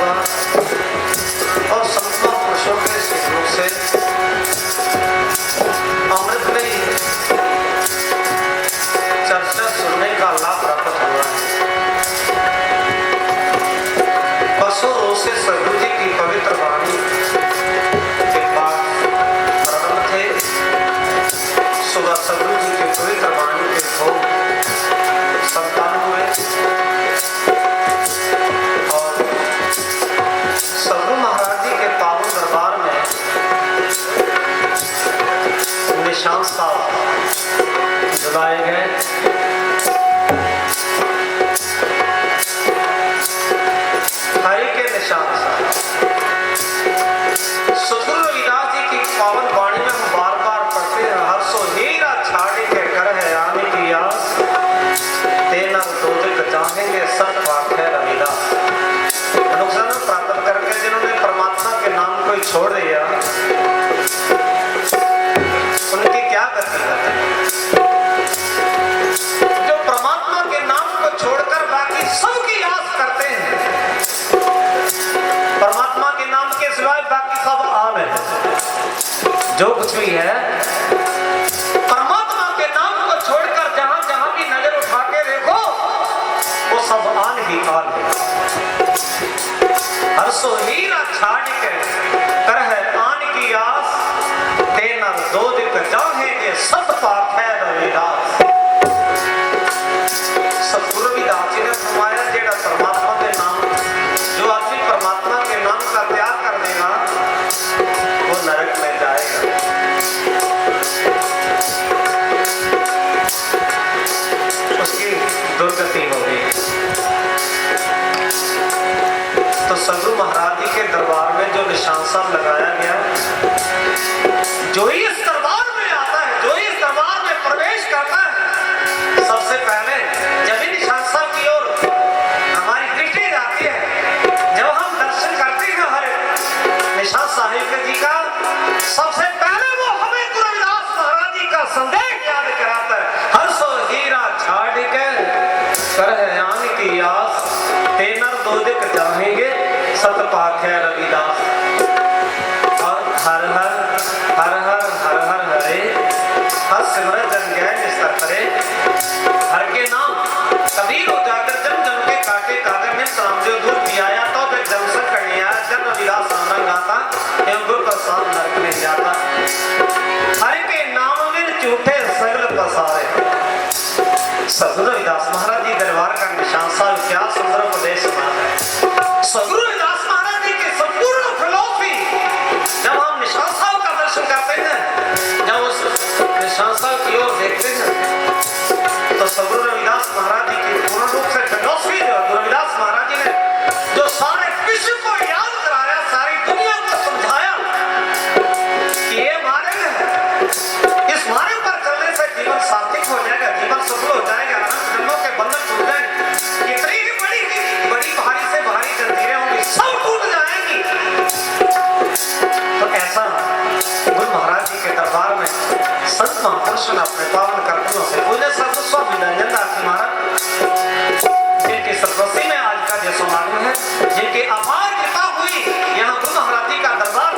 हुआ और संतों पुरुषों के सहयोग से अमृत में चर्चा सुनने का लाभ प्राप्त हुआ है। पशु रोज से सदगुरु जी की पवित्र वाणी के पाठ प्रारंभ थे। सुबह सदगुरु जी के पवित्र वाणी के भोग संपन्न हुए और सदगुरु महाराज जी के पावन दरबार में निशान साहब जुलाए गए। हरि के निशान साहब सदगुरु रविदास जी की पावन वाणी में हम बार बार पढ़ते हैं। हर्षो हीरा छाड़ी के कर है आने की आस, तेना दोदिक चाहेंगे सब पाठ है रविदास। नुकसान प्राप्त करके जिन्होंने परमात्मा के नाम को छोड़ दिया उनकी क्या गति है? जो परमात्मा के नाम को छोड़कर बाकी सबकी आस करते हैं, परमात्मा के नाम के सिवाय बाकी सब आम है। जो कुछ भी है परमात्मा के नाम को छोड़कर जहां जहां भी नजर उठा के देखो वो सब आन ही आन है। हर्षो हीरा छाड़ के कर है आन की आस, तेना दो दिक चाहेंगे सब पाठ है रविदास। सतगुरु रविदास जी ने फरमाया जेड़ा परमात्मा के नाम, जो आदमी परमात्मा के नाम का त्याग कर देगा वो नरक में जाएगा। उसकी दुर्गति होगी। तो सदगुरु महाराज जी के दरबार में जो निशान साहब लगाया गया, जो ही इस दरबार में आता है, जो ही इस दरबार में प्रवेश करता है, सबसे पहले जब ही निशान साहब की ओर हमारी दृष्टि जाती है, जब हम दर्शन करते हैं हर निशान साहिब जी का, सबसे पहले वो हमें गुरु रविदास महाराज जी का संदेश याद कराता है। हर्षो हीरा छाड़ के कर है आन की आस, तेनर दो दिक चाहेंगे सत पाठ है रविदास। और हर हर हर हर हर हर हरे हर सिमरत जन ज्ञान निस्तर करे। हर के नाम कबीर उजागर जन जन के काटे कागर में सामने दूर पियाया तो जब जन से कन्या जन रविदास सामरंग आता एवं गुरु प्रसाद नरक में जाता। हर के नाम में झूठे सगल पसारे। सदगुरु रविदास महाराज जी दरबार का निशान साहब क्या सुंदर उपदेश सुनाता है। सदगुरु रविदास महाराज जी के संपूर्ण फिलॉसफी जब हम निशान साहब का दर्शन करते हैं, जब उस निशान साहब की ओर देखते हैं, तो सदगुरु रविदास महाराज जी की पूर्ण रूप से फिलॉसफी जो गुरु रविदास महाराज जी ने जो सारे विश्व को याद कराया, सारी दुनिया को समझाया कि ये मार्ग है, इस मार्ग पर चलने से जीवन सार्थक हो जाएगा, जीवन सफल हो जाएगा, जन्मों के बंधन टूट जाएंगे, कितनी भी बड़ी भारी से भारी जंजीरें होंगी सब टूट जाएंगी। तो ऐसा गुरु महाराज जी के दरबार में संत महापुरुषों ने अपने पावन कर्तव्यों से पूज्य सर्व स्वामी दयानंद दास जी महाराज जिनकी सरस्वती में आज का जो समागम है, जिनकी अपार कृपा हुई, यहाँ गुरु महाराज जी का दरबार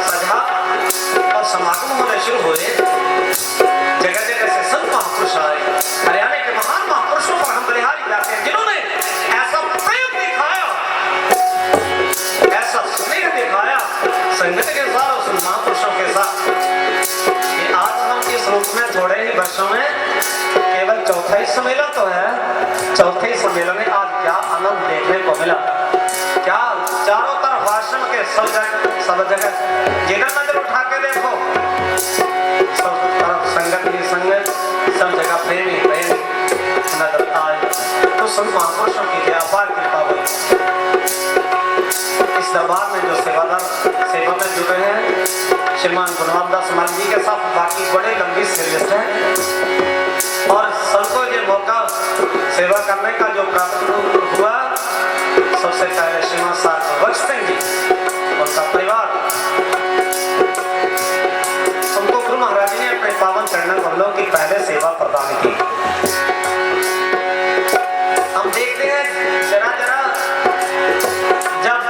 सजा और समागम होने शुरू हुए। जगह जगह से संत महापुरुष आए। हरियाणा के महान महापुरुषों पर हम बलिहारी जाते हैं जिन्होंने ऐसा प्रेम दिखाया, ऐसा स्नेह दिखाया संगत के साथ और महापुरुषों के साथ कि आज हम इस रूप में थोड़े ही वर्षों में केवल चौथा ही सम्मेलन तो है, चौथे ही सम्मेलन में आज क्या आनंद देखने को मिला। क्या चारों तरफ भाषण के सब जगह जिधर नजर उठा के देखो सब तरफ संगत ही संगत, सब जगह प्रेम ही प्रेम नजर आए। तो संत महापुरुषों की अपार कृपा हुई। इस दरबार में जो सेवादार सेवा में जुड़े हैं, श्रीमान गुणवंत दास मान जी के साथ बाकी बड़े लंबी सीरीज है और सबको ये मौका सेवा करने का जो प्राप्त हुआ, सबसे पहले श्रीमान साहब बख्श सिंह जी उनका परिवार, उनको गुरु महाराज ने अपने पावन चरणों कमलों की पहले सेवा प्रदान की। हम देखते हैं जरा जरा जब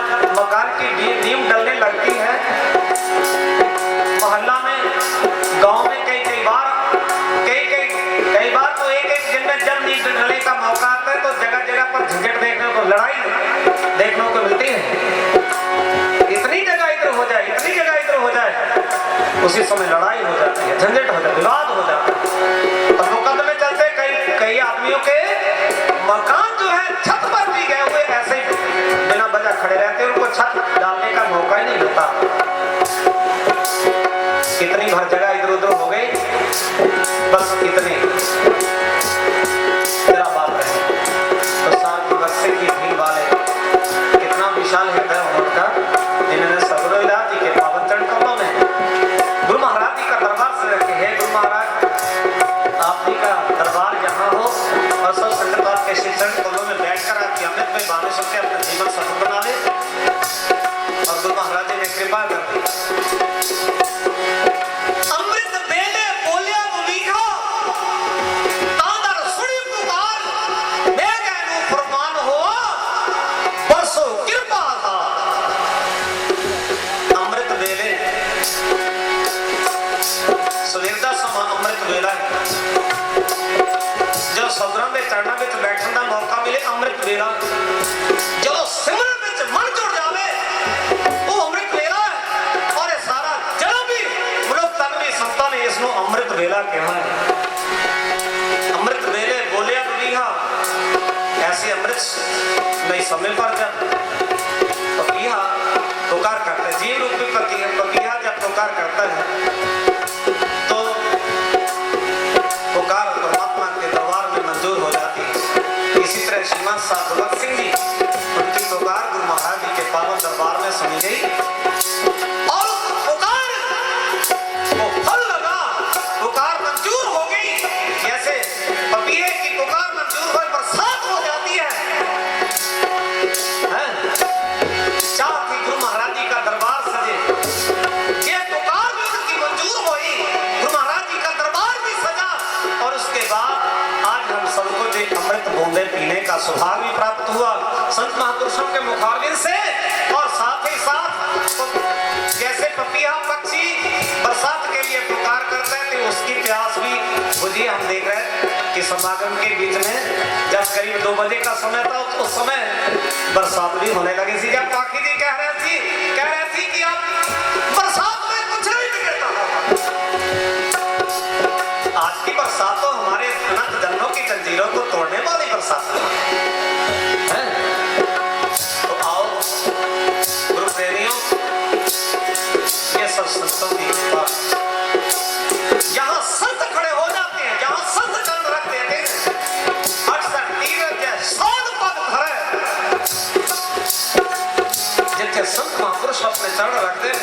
लड़ाई देखने को मिलती है। इतनी जगह इधर हो जाए, इतनी जगह इधर हो जाए, उसी समय लड़ाई हो जाती है, झंझट हो जाता है, विवाद हो जाता है। और मुकदमे चलते कई आदमियों के मकान जो है छत पर भी गए हुए ऐसे ही बिना वजह खड़े रहते, उनको छत डालने का मौका ही नहीं मिलता। कितनी भर जगह इधर उधर हो गई, बस इतनी तेरा बात है। तो साथ बच्चे की भीड़ वाले कितना विशाल हृदय उनका, जिन्होंने सगरो इलाज के पावन चरण कमलों में गुरु महाराज जी का दरबार से रखे। हे गुरु महाराज, आप जी का दरबार यहाँ हो और सब संगत आपके शिक्षण कमलों में बैठकर आपकी अमृत में बाने सबके अपना जीवन सफल बना ले। और गुरु महाराज जी ने कृपा कर दी। अमृत बेले बोलिया मीठा तांदर सुनी पुकार, मैं कहूं फरमान हो बरसो कृपा था। अमृत बेले सुनिरदा समा अमृत वेला है, जो सदरां दे चरणा विच बैठण दा मौका मिले, अमृत वेला जो सिमरन विच मन जुड़ जावे वो अमृत वेला है। और ये सारा जन्म भी मनुख तन भी संतां ने इसनों अमृत वेला कहा है। अमृत वेले बोलिया दुनिया, ऐसे अमृत नहीं समय पर जब पपीहा पुकार करता है, जीव रूपी पपीहा जब पुकार करता है तो पुकार परमात्मा के दरबार में मंजूर हो जाती है। इसी तरह श्रीमान साधुवत सिंह जी, उनकी पुकार गुरु महाराज जी के पावन दरबार में सुनी गई और पुकार वो फल लगा, पुकार मंजूर हो गई। जैसे पपीहे की पुकार मंजूर हो, बरसात हो जाती है। साथ ही गुरु महाराज जी का दरबार सजे, ये पुकार भी उनकी मंजूर हुई, गुरु महाराज जी का दरबार भी सजा। और उसके बाद आज हम सबको जो अमृत बूंदे पीने का सौभाग्य भी प्राप्त हुआ संत महापुरुषों के मुखारबिन से। और साथ ही साथ जैसे पपीहा पक्षी बरसात के लिए पुकार करते हैं तो उसकी प्यास भी बुझी। हम देख रहे हैं कि समागम के बीच में जब करीब 2 बजे का समय था, उस समय बरसात भी होने लगी थी। जब पाखी जी कह रही थी कि आप बरसात में कुछ नहीं बिगड़ता। आज की बरसात तो हमारे अनंत जन्मों की जंजीरों को तोड़ने वाली बरसात है। तो आओ गुरु प्रेमियों, ये सब संतों की कृपा। यहाँ संत खड़े हो जाते हैं, जहाँ संत चरण रख देते हैं, 68 तीरथ या 100 पद धरे, जिथे संत महापुरुष अपने चरण रखते हैं,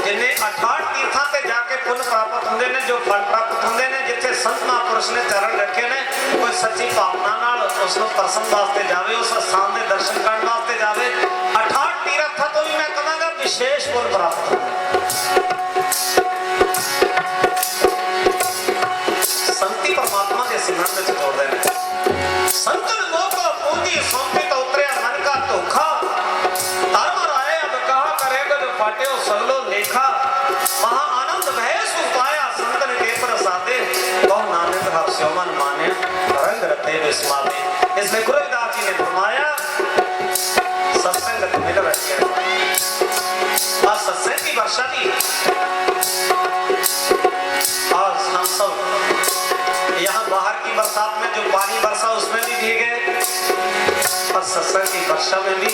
जिन्हें 68 तीर्थां ते जाके पुण्य प्राप्त होंगे ने, जो फल प्राप्त होंगे ने, जिथे संत महापुरुष ने चरण रखे ने, कोई सच्ची भावना नाल उसको दर्शन वास्ते जावे, उस स्थान दे दर्शन करने वास्ते जावे। 68 तीर्थ तो भी मैं कहूँगा विशेष पुण्य प्राप्त होंगे। संति परमात्मा के सिमरन में जोड़ देने, संतन मोको पूंजी सौंपी तो उतरे मन का धोखा, धर्म राय अब कहा करेगा जो फाटे हो सगलो लेखा, महा आनंद भय सुपाया संतन के प्रसादे, बहु नानक हर्षो मन माने रंग रते विस्मादे। इसमें गुरु रविदास जी ने फरमाया सत्संग मिल रही है और सत्संग की वर्षा भी। और हम सब यहाँ बाहर की बरसात में जो पानी बरसा उसमें भी भीगे और सत्संग की वर्षा में भी,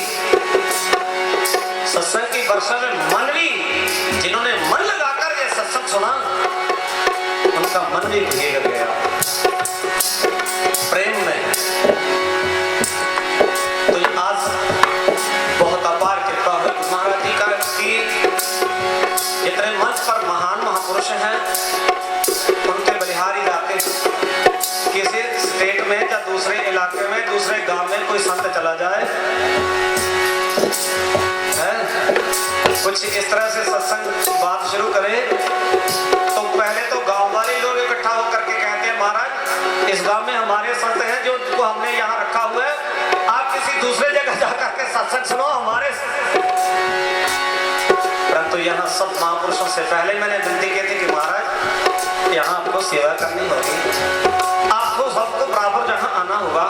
सत्संग की वर्षा में मन भी, जिन्होंने मन लगाकर ये सत्संग सुना उनका मन भी भीग गया प्रेम में। तो आज बहुत अपार कृपा हुई महाराज जी का कि जितने मंच पर महान महापुरुष हैं उनके बलिहारी जाते, किसी स्टेट में या दूसरे इलाके में, दूसरे गांव में कोई संत चला जाए, कुछ इस तरह से सत्संग बात शुरू करे तो पहले तो गांव वाले लोग इकट्ठा होकर के कहते हैं महाराज इस गांव में हमारे संत हैं जो हमने यहाँ रखा हुआ है, आप किसी दूसरे जगह जाकर के सत्संग सुनो हमारे। परंतु यहाँ सब महापुरुषों से पहले मैंने विनती की थी कि महाराज यहाँ आपको सेवा करनी होगी, आप आपको सबको बराबर जहां आना होगा,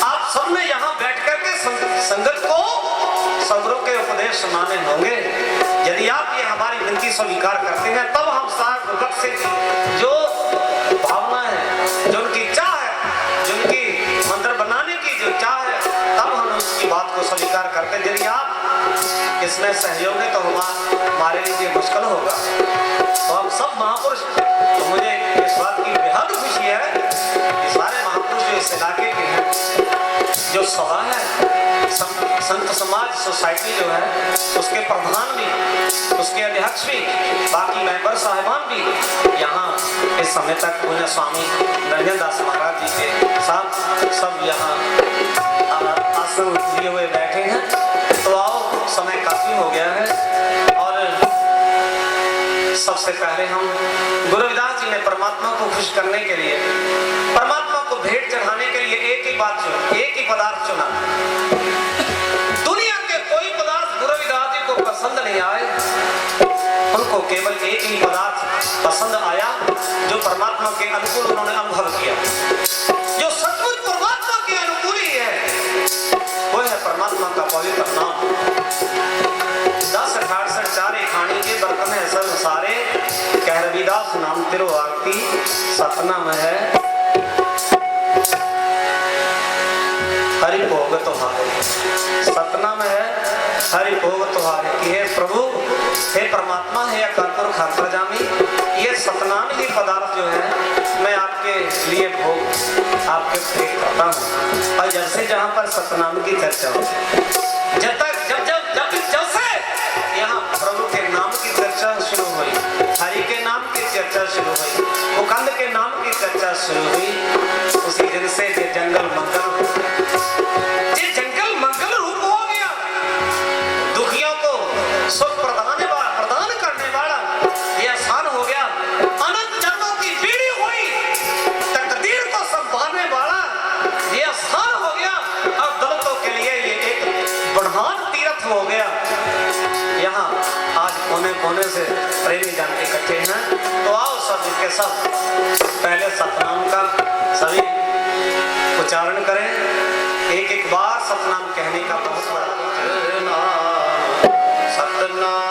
आप सब ने यहाँ बैठ करके संगत को सब्रों के उपदेश सुनाने होंगे। यदि आप ये हमारी विनती स्वीकार करते हैं, तब हम सार गुरबख्श से जो भावना है, जो उनकी चाह है, जो उनकी मंदिर बनाने की जो चाह है, तब हम उसकी बात को स्वीकार करते हैं। यदि आप इसमें सहयोग है तो हमारे लिए मुश्किल होगा। तो हम सब महापुरुष, तो मुझे इस बात की बेहद खुशी है कि सारे महापुरुष जो इस इलाके के हैं, जो सभा है, संत समाज सोसाइटी जो है, उसके प्रधान भी, उसके अध्यक्ष भी, बाकी मेंबर साहिबान भी यहाँ इस समय तक पूज्य स्वामी नरंजन दास महाराज जी के साथ सब यहाँ आसन लिए हुए बैठे हैं। तो आओ, समय काफी हो गया है और सबसे पहले हम गुरु रविदास जी ने परमात्मा को खुश करने के लिए, परमात्मा को भेंट चढ़ाने के लिए एक ही बात चुनी, एक ही पदार्थ चुना। दुनिया के कोई पदार्थ गुरु रविदास जी को पसंद नहीं आए, उनको केवल एक ही पदार्थ पसंद आया जो परमात्मा के अनुकूल उन्होंने अनुभव किया। जो सचमुच परमात्मा के अनुकूल ही है, वो है परमात्मा का पवित्र नाम। 10 68 चारे खानी के बर्तन है सब सारे, कह रविदास नाम तेरो आरती सतनाम है, हरि भोग तुम्हारे सतनाम है, हरि भोग तुम्हारे। कि हे प्रभु, हे परमात्मा, हे कर्पूर खातर जामी, ये सतनाम ही पदार्थ जो है मैं आपके लिए भोग आपके प्रेम करता हूँ। और जब से जहाँ पर सतनाम की चर्चा हो, जब तक जब से यहाँ प्रभु के नाम की चर्चा शुरू हुई, हरि के नाम की चर्चा शुरू हुई, मुकंद के नाम की चर्चा शुरू हुई, उसी दिन से ये जंगल मंगल रूप हो गया। दुखियों को सुख प्रदान करने वाला ये आसान हो गया। अनंत जन्मों की पीढ़ी हुई, तकदीर को संभालने वाला ये आसान हो गया। और दलितों के लिए ये एक बढ़ान तीर्थ हो गया। यहाँ आज कोने कोने से प्रेमी जन इकट्ठे हैं, तो आओ सब के सब पहले सतनाम का सभी उच्चारण करें। एक एक बार सतनाम कहने का बहुत बड़ा सतनाम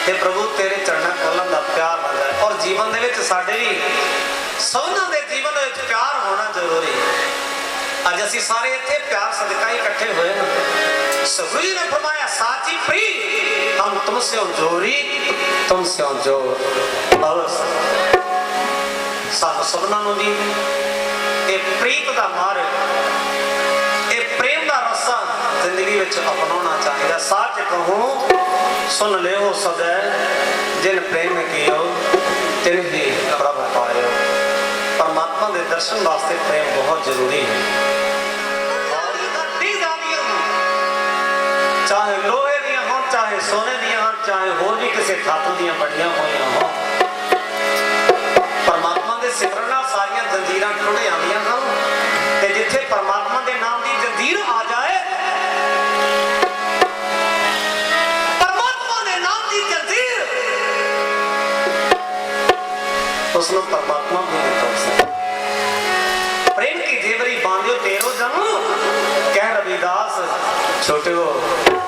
हे प्रभु तेरे चरणों कोलों दा प्यार मिल जाए। और जीवन दे विच साडे भी सबना दे जीवन दे विच प्यार होना जरूरी है। अज असीं सारे इत्थे प्यार सदका ही इकट्ठे हुए हैं। सतगुरु जी ने फरमाया साची प्री हम तुमसे जोरी तुमसे जो बस सानू सबना नूं भी ये प्रीत का मार्ग ये प्रेम का रस्सा जिंदगी में अपनाना चाहिए। सच कहूँ सुन ले हो सदै जिन प्रेम कियो तिन ही प्रभ पायो। परमात्मा के दर्शन वास्ते प्रेम बहुत जरूरी है। चाहे लोहे दियां हो चाहे सोने दियां हो चाहे होर भी किसी धातु दियां बनिया हुई हो परमात्मा के सिमरन नाल सारियां जंजीरां टुट जांदियां हैं। ते जिथे परमात्मा के नाम की जंजीर आ जाए परमात्मा के नाम की जंजीर उसको परमात्मा भी नहीं तोड़ सकता। प्रेम की जेवरी बांधियो तेरो जम कह रविदास छोटे हो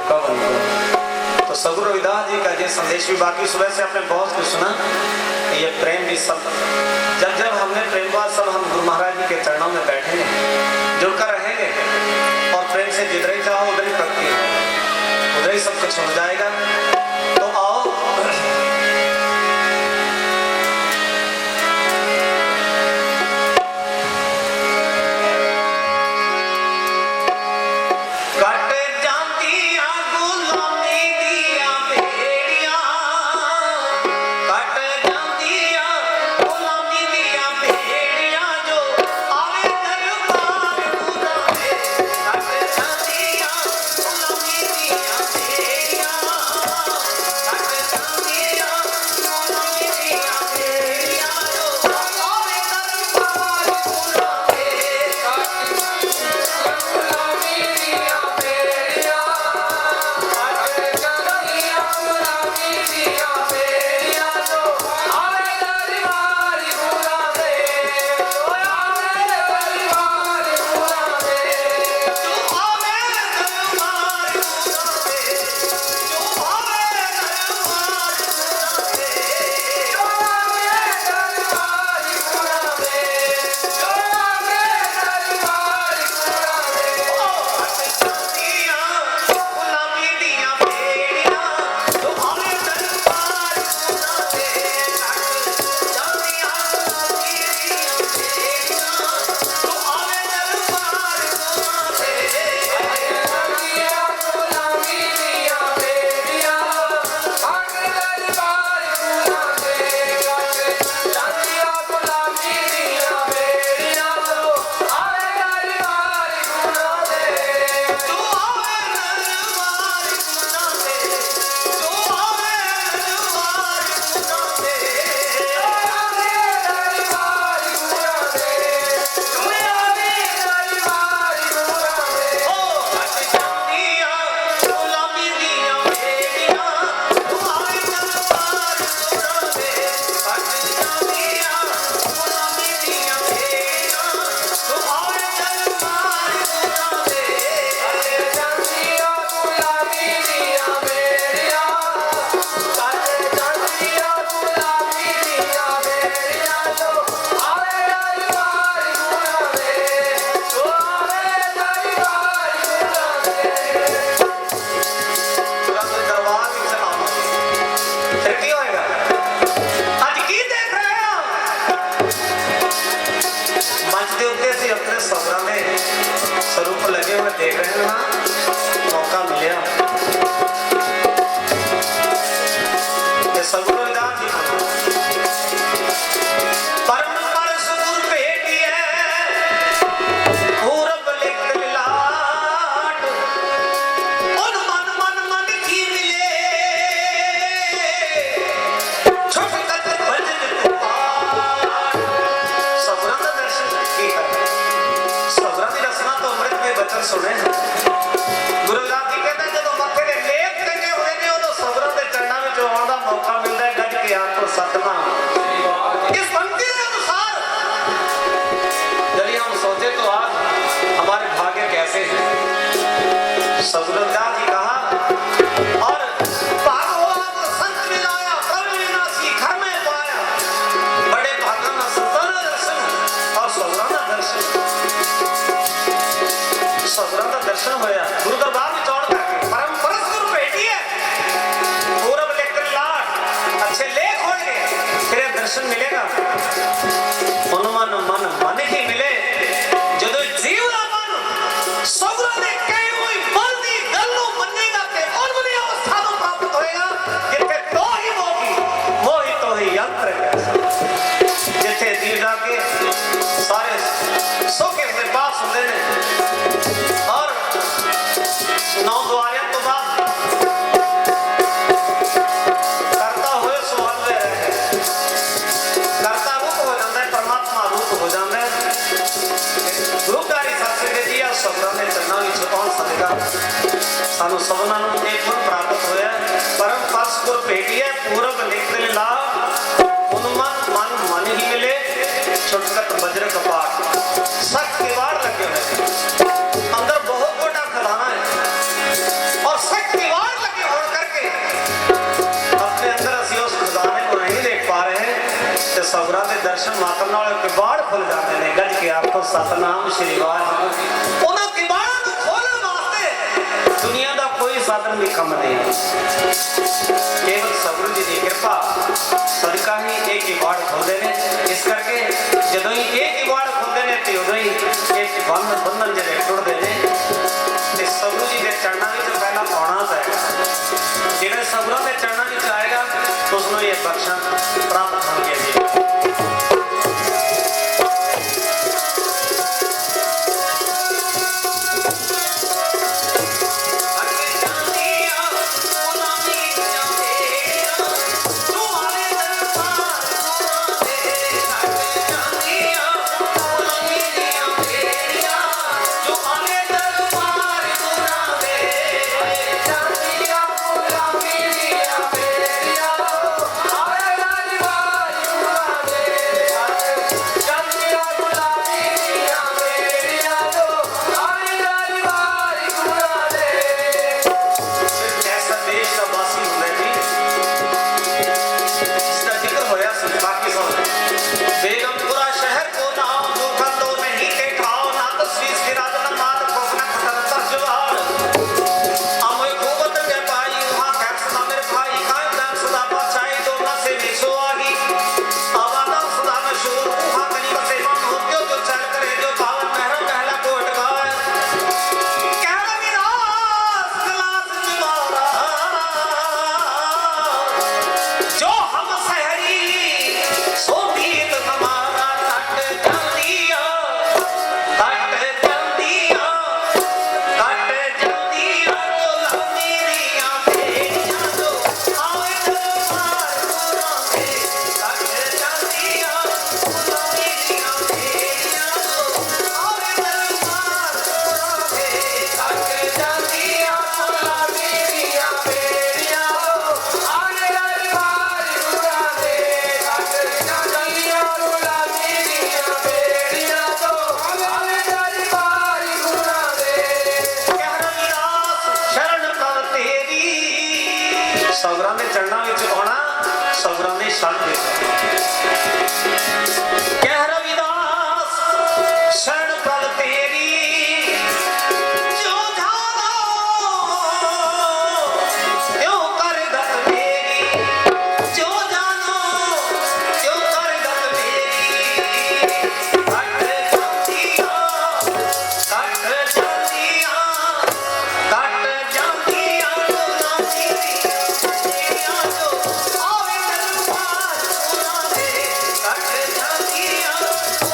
कवन को। तो सद्गुरु रविदास जी का ये संदेश भी बाकी सुबह से आपने बहुत कुछ सुना। ये प्रेम भी सब जब जब हमने प्रेम हुआ सब हम गुरु महाराज जी के चरणों में बैठेंगे जुड़कर रहेंगे और प्रेम से जिधर ही चाहो उधर ही प्रगति हो उधर ही सब कुछ हो जाएगा। तो आओ देख रहे हैं ना मौका मिले सगुरु रविदास जी परम पर सुगुर भेटी है पूरब लिख लाट उन मन मन मन की मिले छुप तक भजन पाठ सगुरु का दर्शन की करते सगुरु की रचना तो अमृत में वचन सुने गुरु रविदास जी कहते जो मथे के लेप टंगे हुए ने उदों सगुरु के चरणों में जो आने का मौका मिलता है गज के आपको सतना इस पंक्ति के अनुसार यदि हम सोचे तो आज हमारे भाग्य कैसे हैं सगुरु रविदास जी कहा और भागवत संत मिला दर्शन मिलेगा मन मन ही मिले जो जीव का मन सगुरा ने कई हुई बल दी गल नु मनेगा ते और बड़ी अवस्था को प्राप्त होएगा जिथे तो ही मोही तो ही यंत्र जिथे जीव जाके सारे सोके से पास होंदे ने और नौ द्वारियां तो बाद करता हुए सवाल में रहे करता रूप हो जाता है परमात्मा रूप हो जाता है रूपधारी सबसे बेजिया सबरा ने चलना विच कौन सकेगा सानू सबना नु एक मन प्राप्त होया परम पक्ष को भेटिया पूरब निकले ला उन्मन मन मन ही मिले छुटकट वज्र कपाट सख किवाड़ लगे हुए अंदर बहुत बड़ा खजाना है और सख किवाड़ लगे हो करके अपने अंदर असि उस खजाने को नहीं देख पा रहे हैं तो सबरा के दर्शन मात्र नाल किवाड़ खुल जाते हैं गज के आपको सतनाम श्री वाहिगुरू उन्हां किवाड़ां नूं खोलण वास्ते दुनिया का कोई साधन भी कम नहीं केवल सतगुरु जी की कृपा सदका ही एक किवाड़ खुलते हैं इस करके जदों ही एक किवाड़ खुलते हैं तो उदों ही एक बंधन जिहड़े टुटदे ने ते सतगुरु जी के चरणों में पहला पाना है जिहड़ा सतगुरां के चरणों में आएगा उसनों ये बख्शा प्राप्त होंगे जी सौगरां दे चरणों विच आउणा सौगरां दी शरण विच कह रविदास शरण प्रभ तेरी जो जानो त्यों कर गत मेरी जो जानो त्यों कर गत मेरी कट जांदियां Oh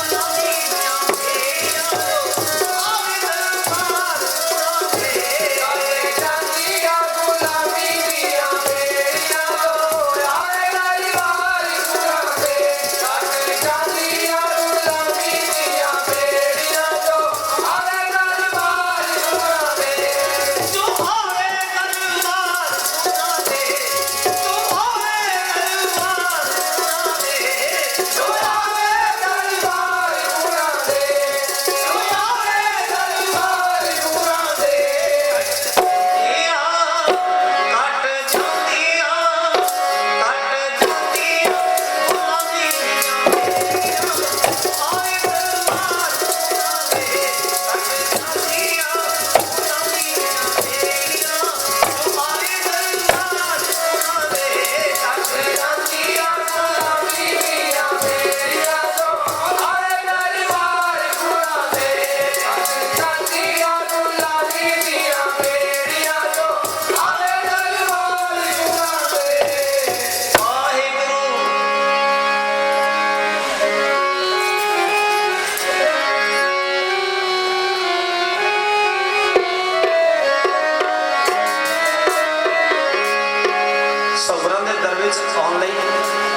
ਸਬਰਾਂ ਦੇ ਦਰ ਵਿੱਚ ਆਉਣ ਲਈ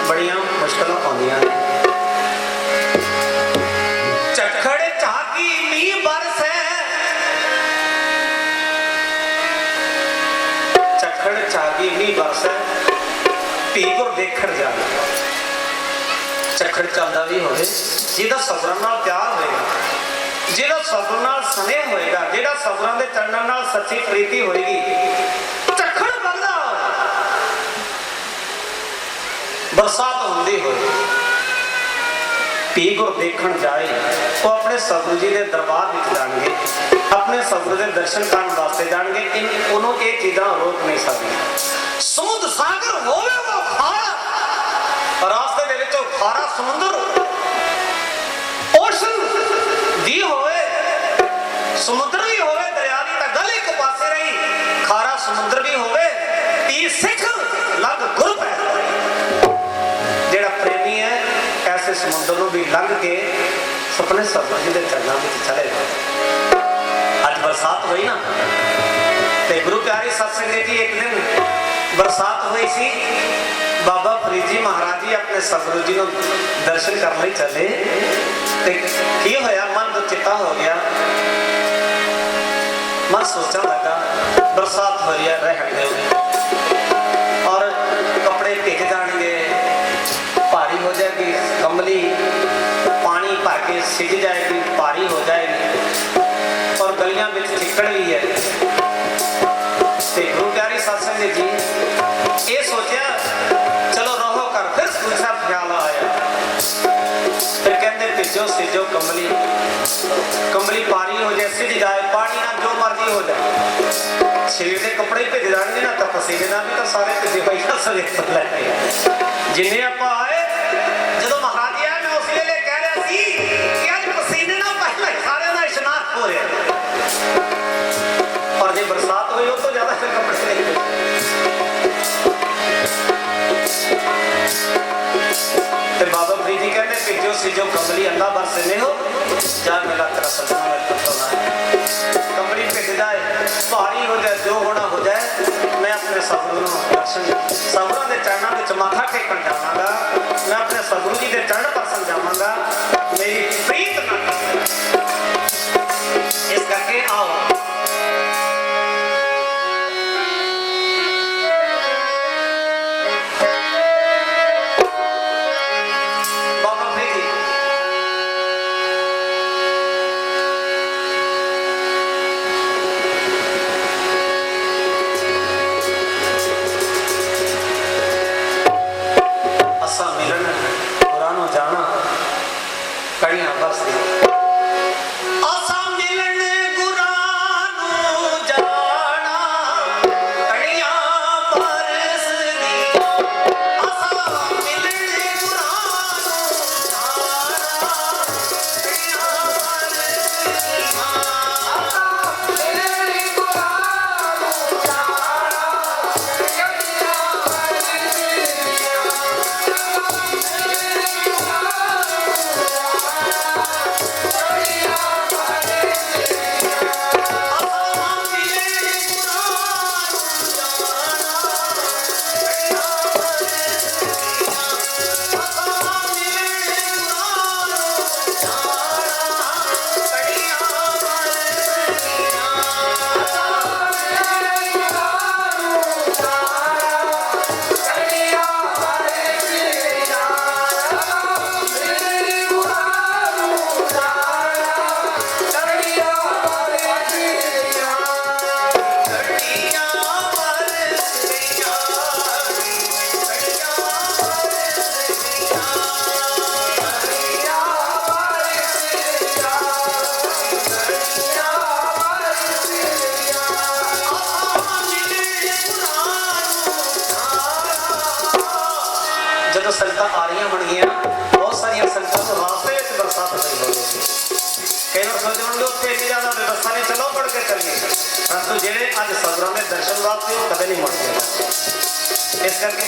ਬੜੀਆਂ ਮੁਸ਼ਕਲਾਂ ਆਉਂਦੀਆਂ ਨੇ। ਝੱਖੜ ਝਾਕੀ ਮੀਂਹ ਬਰਸੈ, ਝੱਖੜ ਝਾਕੀ ਮੀਂਹ ਬਰਸੈ, ਧੀ ਗੁਰ ਦੇਖਣ ਜਾਵੇ। ਝੱਖੜ ਚੱਲਦਾ ਵੀ ਹੋਵੇ, ਜਿਹਦਾ ਸਬਰਾਂ ਨਾਲ ਪਿਆਰ ਹੋਏਗਾ, ਜਿਹੜਾ ਸਬਰ ਨਾਲ ਸਨੇਹ ਹੋਏਗਾ, ਜਿਹੜਾ ਸਬਰਾਂ ਦੇ ਚੜ੍ਹਨ ਨਾਲ ਸੱਚੀ ਪ੍ਰੀਤੀ ਹੋਏਗੀ, ਝੱਖੜ ਵਗਦਾ ਬਰਸਾਤ ਹੁੰਦੀ ਹੋਏ, ਧੀ ਗੁਰ ਦੇਖਣ ਜਾਏ, ਉਹ ਆਪਣੇ ਸਤਿਗੁਰੂ ਜੀ ਦੇ ਦਰਬਾਰ ਵਿੱਚ ਜਾਣਗੇ, ਆਪਣੇ ਸਤਿਗੁਰੂ ਦੇ ਦਰਸ਼ਨ ਕਰਨ ਵਾਸਤੇ ਜਾਣਗੇ। ਉਹਨੂੰ ਇਹ ਚੀਜ਼ਾਂ ਰੋਕ ਨਹੀਂ ਸਕਦੀਆਂ। ਸਮੁੰਦਰ ਸਾਗਰ ਹੋਵੇ ਉਹ ਖਾਰਾ, ਰਾਸਤੇ ਦੇ ਵਿੱਚ ਉਹ ਖਾਰਾ ਸਮੁੰਦਰ ਓਸ਼ਨ ਦੀ ਹੋਵੇ, ਸਮੁੰਦਰ ਵੀ ਹੋਵੇ, ਦਰਿਆ ਦੀ ਤਾਂ ਗੱਲ ਇੱਕ ਪਾਸੇ ਰਹੀ, ਖਾਰਾ ਸਮੁੰਦਰ ਵੀ ਹੋਵੇ, ਧੀ ਸਿੱਖ ਲੱਗ ਗੁਰ ਪੈ। ਜਿਹੜਾ ਪ੍ਰੇਮੀ ਹੈ ਐਸੇ ਸਮੁੰਦਰ ਨੂੰ ਵੀ ਲੰਘ ਕੇ ਸੁਪਨੇ ਸਤਿਗੁਰੂ ਜੀ ਦੇ ਚਰਨਾਂ ਵਿੱਚ ਚਲੇ ਜਾਏ। ਅੱਜ ਬਰਸਾਤ ਹੋਈ ਨਾ, ਤੇ ਗੁਰੂ ਪਿਆਰੇ ਸਤ ਸੰਗਤ ਜੀ, ਇੱਕ ਦਿਨ ਬਰਸਾਤ ਹੋਈ ਸੀ। ਬਾਬਾ ਫਰੀਦ ਜੀ ਮਹਾਰਾਜ ਜੀ ਆਪਣੇ ਸਤਿਗੁਰੂ ਜੀ ਨੂੰ ਦਰਸ਼ਨ ਕਰਨ ਲਈ ਚੱਲੇ, ਤੇ ਕੀ ਹੋਇਆ, ਮਨ ਦੁਚਿੱਤਾ ਹੋ ਗਿਆ। ਮਨ ਸੋਚਣ ਲੱਗਾ ਬਰਸਾਤ ਹੋ ਰਹੀ ਹੈ, ਰਹਿਣ ਦਿਓ, ਔਰ ਕੱਪੜੇ ਭਿੱਜ ਜਾਣਗੇ, ਭਾਰੀ ਹੋ ਜਾਏਗੀ ਕੰਬਲੀ, ਪਾਣੀ ਭਰ ਕੇ ਸਿੱਜ ਜਾਏਗੀ, ਭਾਰੀ ਹੋ ਜਾਏਗੀ, ਔਰ ਗਲੀਆਂ ਵਿੱਚ ਚਿੱਕੜ ਵੀ ਹੈ। ਤੇ ਗੁਰੂ ਪਿਆਰੀ ਸਤ ਸੰਗਤ ਜੀ ਇਹ ਸੋਚਿਆ ਚਲੋ ਰਹੋ ਕਰ। ਫਿਰ ਦੂਸਰਾ ਖਿਆਲ ਆਇਆ, ਫਿਰ ਕਹਿੰਦੇ ਭਿੱਜੋ ਸਿੱਜੋ ਕੰਬਲੀ, ਕੰਬਲੀ ਭਾਰੀ ਹੋ ਜਾਏ, ਸਿੱਜ ਜਾਏ, ਪਾਣੀ ਨਾਲ ਜੋ ਮਰਜ਼ੀ ਹੋ ਜਾਏ, ਸਰੀਰ ਦੇ ਕੱਪੜੇ ਭਿੱਜ ਜਾਣਗੇ ਨਾ, ਤਾਂ ਪਸੀਨੇ ਨਾਲ ਵੀ ਤਾਂ ਸਾਰੇ ਭਿੱਜੇ ਹੋਏ ਨਾ ਸਵੇਰ ਲੈ ਕੇ ਜਿੰਨੇ ਆਪਾਂ ਆਏ। ਜਦੋਂ ਮਹਾਰਾਜ ਜੀ ਆਏ, ਮੈਂ ਉਸ ਵੇਲੇ ਕਹਿ ਰਿਹਾ ਸੀ ਕਿ ਅੱਜ ਪਸੀਨੇ ਨਾਲ ਪਹਿਲਾਂ ਸਾਰਿਆਂ ਦਾ ਇਸ਼ਨਾਨ ਹੋ ਰਿਹਾ, ਔਰ ਜੇ ਬਰਸਾਤ ਹੋਈ ਉਹ ਤੋਂ ਜ਼ਿਆਦਾ ਫਿਰ ਕੱਪੜੇ ਨਹੀਂ ਭਿੱਜੇ। ਤੇ ਬਾਬਾ ਫਰੀਦ ਜੀ ਕਹਿੰਦੇ ਭਿੱਜੋ ਸਿੱਜੋ ਕੰਬਲੀ, ਅੱਲਾ ਬਰਸੇ ਹੋ ਜਾ ਮੇਰਾ ਤੇਰਾ ਸਜਣਾ ਮੈਂ ਪਤੋਨਾ ਹੈ। ਕੰਬਲੀ ਭਿੱਜ ਜਾਏ, ਭਾਰੀ ਹੋ ਜਾਏ, ਜੋ ਹੋਣਾ ਹੋ ਜਾਏ, ਮੈਂ ਆਪਣੇ ਸਤਿਗੁਰੂ ਨੂੰ ਦਰਸ਼ਨ, ਸਤਿਗੁਰਾਂ ਦੇ ਚਰਨਾਂ ਵਿੱਚ ਮੱਥਾ ਟੇਕਣ ਜਾਵਾਂਗਾ, ਮੈਂ ਆਪਣੇ ਸਤਿਗੁਰੂ ਜੀ ਦੇ ਚਰਨ ਪਰਸਨ ਜਾਵਾਂਗਾ, ਮੇਰੀ ਪ੍ਰੀਤ ਨਾਲ। ਇਸ ਕਰਕੇ ਆਓ ਕੜੀਆਂ ਬਰਸਦੀਆਂ। ਆਸਾਂ ਮਿਲਣ ਗੁਰਾਂ ਨੂੰ ਜਾਣਾ, ਕੜੀਆਂ ਬਰਸਦੀਆਂ। ਆਸਾਂ ਮਿਲਣ ਗੁਰਾਂ ਨੂੰ ਜਾਣਾ, ਕੜੀਆਂ ਬਰਸਦੀਆਂ। ਆਸਾਂ ਮਿਲਣ ਗੁਰਾਂ ਨੂੰ ਜਾਣਾ, ਕੜੀਆਂ ਬਰਸਦੀਆਂ। ਜਦੋਂ ਸੰਗਤਾਂ ਆ ਰਹੀਆਂ ਹੋਣਗੀਆਂ, ਬਹੁਤ ਸਾਰੀਆਂ ਸੰਗਤਾਂ ਤੋਂ ਰਾਸਤੇ ਵਿੱਚ ਬਰਸਾਤ ਹੋਈ ਹੋਵੇਗੀ। ਕਈ ਵਾਰ ਸੋਚ ਹੋਣਗੇ ਉੱਥੇ ਇੰਨੀ ਜ਼ਿਆਦਾ ਵਿਵਸਥਾ ਨਹੀਂ, ਚਲੋ ਪੜ ਕੇ ਚੱਲੀਏ, ਪਰੰਤੂ ਜਿਹੜੇ ਅੱਜ ਸਤਿਗੁਰਾਂ ਦੇ ਦਰਸ਼ਨ ਵਾਸਤੇ ਉਹ ਕਦੇ ਨਹੀਂ ਮੁੜਦੇ। ਇਸ ਕਰਕੇ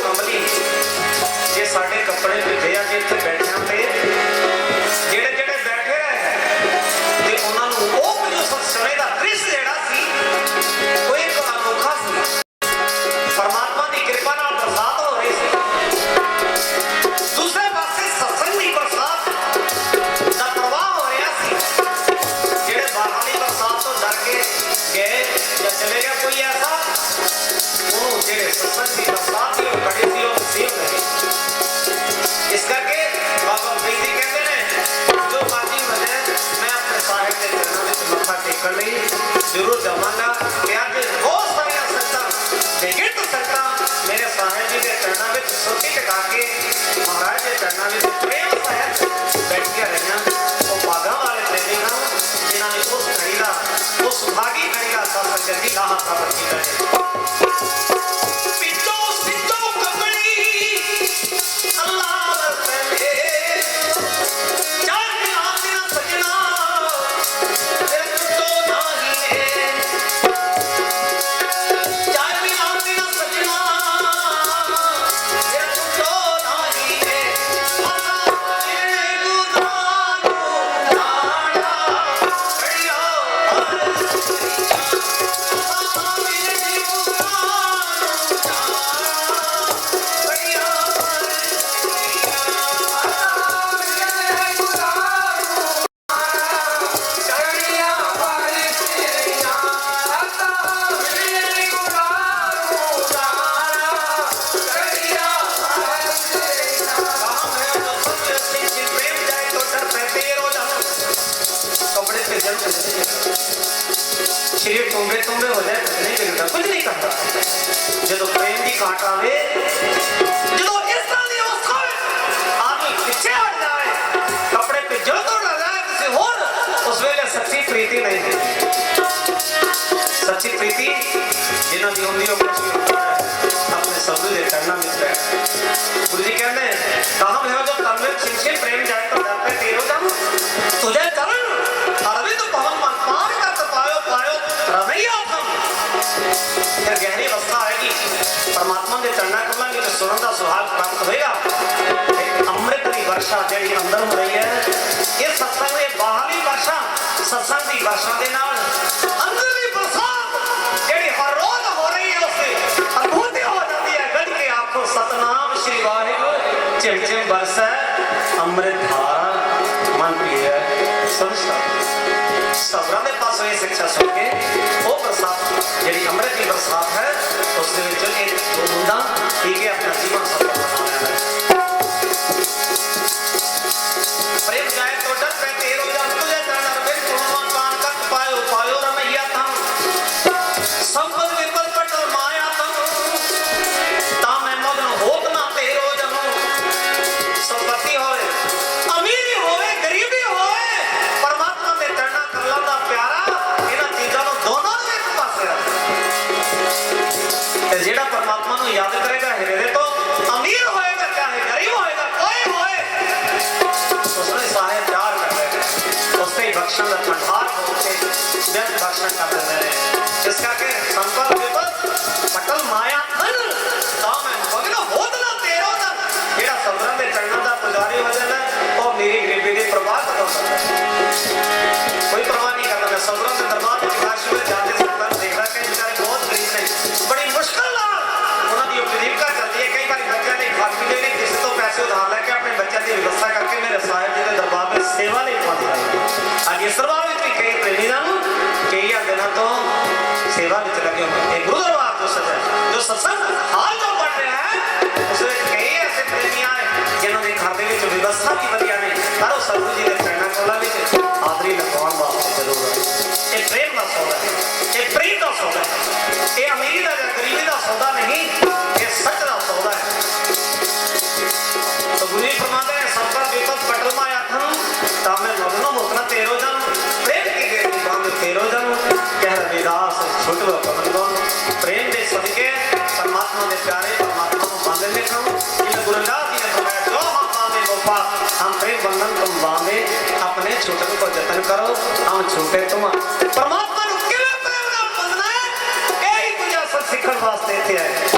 कमली जे साडे कपड़े भिजे आ जे इत्थे बैठियां ते जेड़े जेड़े बैठे रहे ते उन्हां नूं ओ जो समय दा दृश्य जेड़ा सी वो एक अनोखा सी। परमात्मा की कृपा नाल बरसात हो रही सी। दूसरे पासे सत्संग की बरसात दा प्रवाह हो रहा सी। जेड़े बाहरी बरसात तो डर के गए या चले गए कोई ऐसा उन्होंने जेड़े सत्संग की बरसात थी वो खड़ी थी वो सेव रही। इस करके बाबा प्रीति कहते हैं जो बाजी बने मैं अपने साहिब के चरणों में मत्था टेकन लई जरूर जावांगा कि आज बहुत सारियां संगतां बेगिरत संगतां मेरे साहिब जी के चरणों में सोटी टिका के महाराज के चरणों में प्रेम सहित बैठिया रहियां वो भागा वाले प्रेमी हैं जिन्होंने उस घड़ी का उस सुभागी घड़ी का सत्संग की लाहा प्राप्त किया है। शरीर टुंबे टुंबे हो जाए नहीं बिगड़ता कुछ नहीं करता। जो प्रेम की काट आवे जो इस तरह की अवस्था में आदमी पीछे हट जाए कपड़े पे जल तो लग जाए किसी और उस वेले सच्ची प्रीति नहीं है। सच्ची प्रीति जिन्हों की होंगी अपने शब्द के चरणों में बैठ गुरु जी कहते हैं कहाँ है जो तन में छिन प्रेम जाए तो जाते तेरो दम तुझे चरण अरविंद पवन मन पार कर पायो पायो रमैया थम। फिर गहरी अवस्था आएगी परमात्मा के चरणा कमलों में सुनने का सुहाग प्राप्त होगा। अमृत की वर्षा जी अंदर हो रही है ये सत्संग में बाहरी वर्षा सत्संग की वर्षा के नाल अंदरली बरसात जी हर रोज हो रही है उससे अनुभूति हो जाती है। गज के आंखों सतनाम श्री वाहिगुरू चिम चिम बरसा अमृत धारा मन पिए सबरा के पास ये शिक्षा सुन के वो बरसात जी अमृत की बरसात है उसके बूंदा पी के अपना जीवन सफल बनाना है। प्रेम जाए तो डर पे तेरो जब तुझे चरण अर्पित गुणवान पान कर पायो पायो रमैया थम संपद विपद पटल माया थम तामे मग्न होत ना तेरो जनो संपत्ति होए अमीरी होए गरीबी होए परमात्मा के चरणा करला दा प्यारा इन्हां चीजां नूं दोनों एक पासे रख ते जेड़ा परमात्मा नूं याद करेगा हिरदे तो अमीर होएगा चाहे गरीब होएगा कोई होए उसने साहे प्यार कर देगा उससे ही बख्शण का भंडार होके व्यर्थ बख्शण कर देते हैं। इस करके संपद विपद पटल माया धन काम है मग्न होत ना तेरो ना जेड़ा सबरां दे चरणों दा पुजारी हो जाना और मेरी गरीबी की परवाह कर सकता कोई परवाह नहीं करता। मैं सबरां दे दरबार में काश में जाते संगत देख रहा कि बेचारे बहुत गरीब हैं बड़ी मुश्किल नाल उन्हां दी उपजीविका चलती है। कई बार बच्चे नहीं खा पीते नहीं किसी तो पैसे उधार लेके अपने बच्चों की व्यवस्था करके मेरे साहिब जी के दरबार में सेवा नहीं पाती आज इस दरबार में भी कई प्रेमी कई दिनों तो सेवा में लगे होंगे। गुरु दरबार जो सच है जो सत्संग हाल जो बढ़ रहा है उसमें कई ऐसे प्रेमी आए जिन्होंने घर के व्यवस्था की वधिया नहीं पर वो सतगुरु जी के चरणों कोला में हाजरी लगवाने वास्ते जरूर है। ये प्रेम का सौदा है ये प्रेम का सौदा है ये अमीरी का या गरीबी का सौदा नहीं ये सच का सौदा है। तो गुरु जी फरमाते हैं संपद विपद पटल माया थम तामे मग्न होतना तेरो जन प्रेम की गेरी बांध तेरो जन कह रविदास छुटो पवन गो प्रेम दे सदके परमात्मा दे प्यारे परमात्मा को बांधे में हम इन गुरुदास जी ने फरमाया जो हम बांधे गोपा हम प्रेम बंधन तुम बांधे अपने छूटन को जतन करो हम छूटे तुम परमात्मा ने किले प्रेम नाल बंधना है यही तुझे सब सीखण वास्ते थे है।